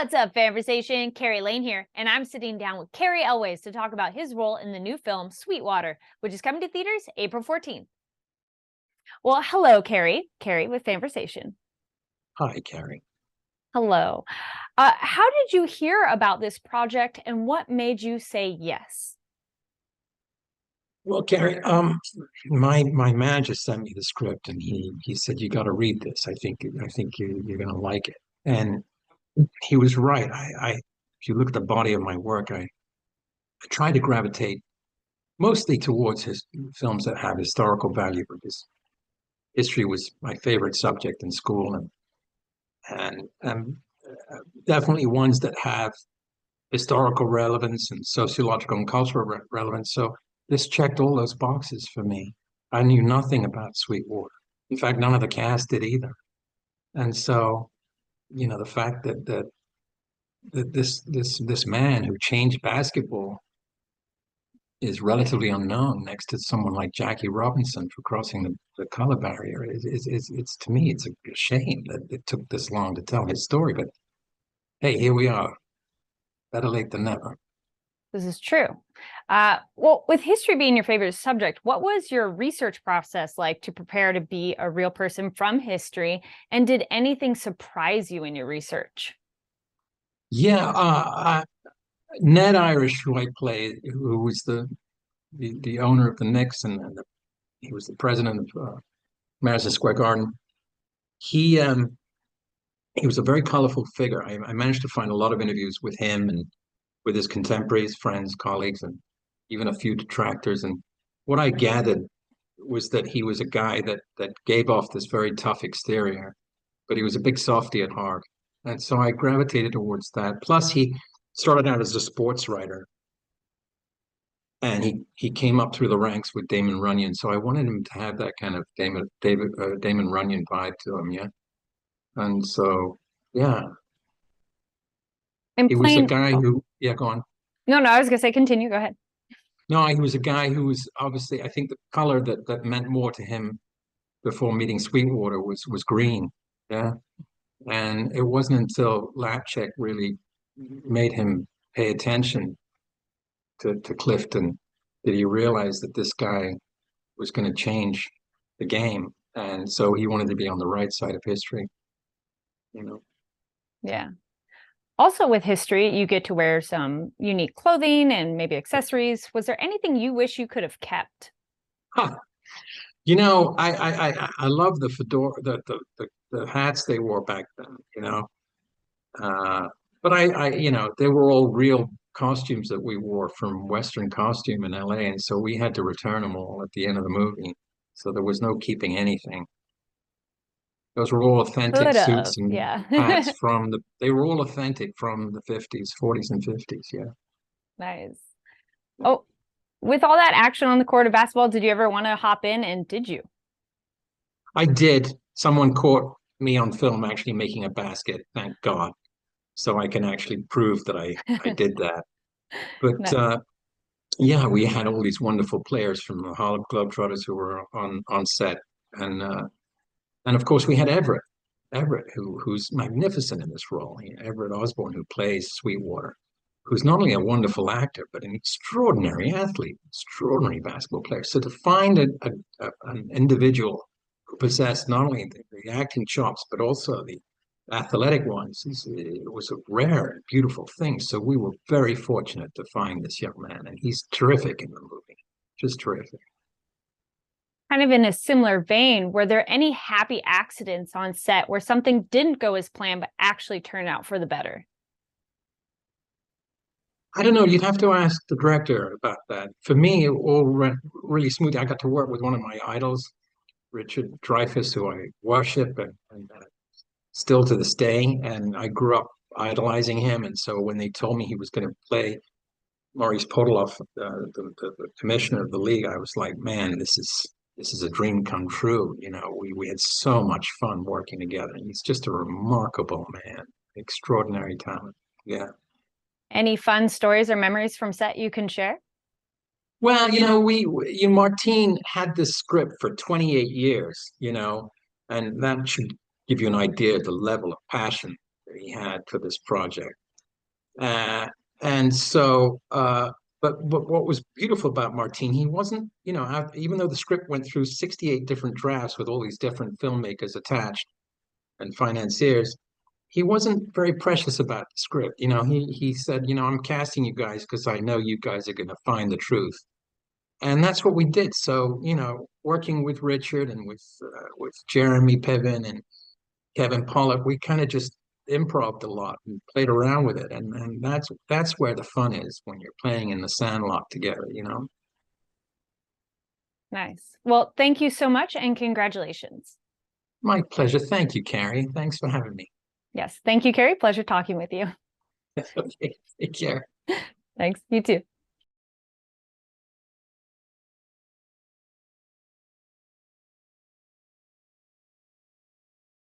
What's up, FANVERSATION? Kari Lane here, and I'm sitting down with Cary Elwes to talk about his role in the new film Sweetwater, which is coming to theaters April 14th. Well, hello, Cary. Cary with FANVERSATION. Hi, Cary. Hello. How did you hear about this project, and what made you say yes? Well, Cary, my manager sent me the script, and he said you got to read this. I think you're gonna like it. And he was right. If you look at the body of my work, I try to gravitate mostly towards his films that have historical value, because history was my favorite subject in school, and definitely ones that have historical relevance and sociological and cultural relevance. So this checked all those boxes for me. I knew nothing about Sweetwater. In fact, none of the cast did either. And so, the fact that this man who changed basketball is relatively unknown next to someone like Jackie Robinson for crossing the color barrier it's to me it's a shame that it took this long to tell his story. But hey, here we are. Better late than never. This is true. Well, with history being your favorite subject, what was your research process like to prepare to be a real person from history? And did anything surprise you in your research? Yeah, Ned Irish, who I played, who was the owner of the Knicks, and he was the president of Madison Square Garden. He he was a very colorful figure. I managed to find a lot of interviews with him and with his contemporaries, friends, colleagues, and even a few detractors. And what I gathered was that he was a guy that gave off this very tough exterior, but he was a big softy at heart. And so I gravitated towards that. Plus, he started out as a sports writer, and he came up through the ranks with Damon Runyon. So I wanted him to have that kind of Damon Runyon vibe to him, yeah. And so, yeah, And he was a plain, guy oh, who, yeah, go on. no, I was gonna say continue. Go ahead. No, he was a guy who was obviously, I think the color that meant more to him before meeting Sweetwater was green. Yeah. And it wasn't until Lapchick really made him pay attention to Clifton that he realized that this guy was going to change the game. And so he wanted to be on the right side of history, you know. Yeah. Also with history, you get to wear some unique clothing and maybe accessories. Was there anything you wish you could have kept? Huh. I love the fedora, the hats they wore back then, Uh, but they were all real costumes that we wore from Western Costume in LA, and so we had to return them all at the end of the movie. So there was no keeping anything. Those were all authentic Could suits have, and hats yeah. they were all authentic from the 50s, 40s and 50s, yeah. Nice. Oh, with all that action on the court of basketball, did you ever want to hop in, and did you? I did. Someone caught me on film actually making a basket, thank God. So I can actually prove that I did that. But Nice. yeah, we had all these wonderful players from the Harlem Globetrotters who were on set, and and of course we had Everett, who's magnificent in this role. Everett Osborne, who plays Sweetwater, who's not only a wonderful actor but an extraordinary athlete, extraordinary basketball player. So to find an individual who possessed not only the acting chops but also the athletic ones, it was a rare and beautiful thing. So we were very fortunate to find this young man, and he's terrific in the movie, just terrific. Kind of in a similar vein, were there any happy accidents on set where something didn't go as planned but actually turned out for the better? I don't know. You'd have to ask the director about that. For me, it all went really smooth. I got to work with one of my idols, Richard Dreyfuss, who I worship and still to this day. And I grew up idolizing him. And so when they told me he was going to play Maurice Podoloff, the commissioner of the league, I was like, man, this is a dream come true. We had so much fun working together. And he's just a remarkable man, extraordinary talent. Yeah. Any fun stories or memories from set you can share? Well, Martine had this script for 28 years, and that should give you an idea of the level of passion he had for this project. Uh, and so, but what was beautiful about Martin, he wasn't, even though the script went through 68 different drafts with all these different filmmakers attached and financiers, he wasn't very precious about the script. He said, I'm casting you guys because I know you guys are going to find the truth. And that's what we did. So, working with Richard and with Jeremy Piven and Kevin Pollak, we kind of just improv'd a lot and played around with it. And that's where the fun is when you're playing in the sandlot together. Nice. Well, thank you so much and congratulations. My pleasure. Thank you, Cary. Thanks for having me. Yes. Thank you, Cary. Pleasure talking with you. Okay, take care. Thanks. You too.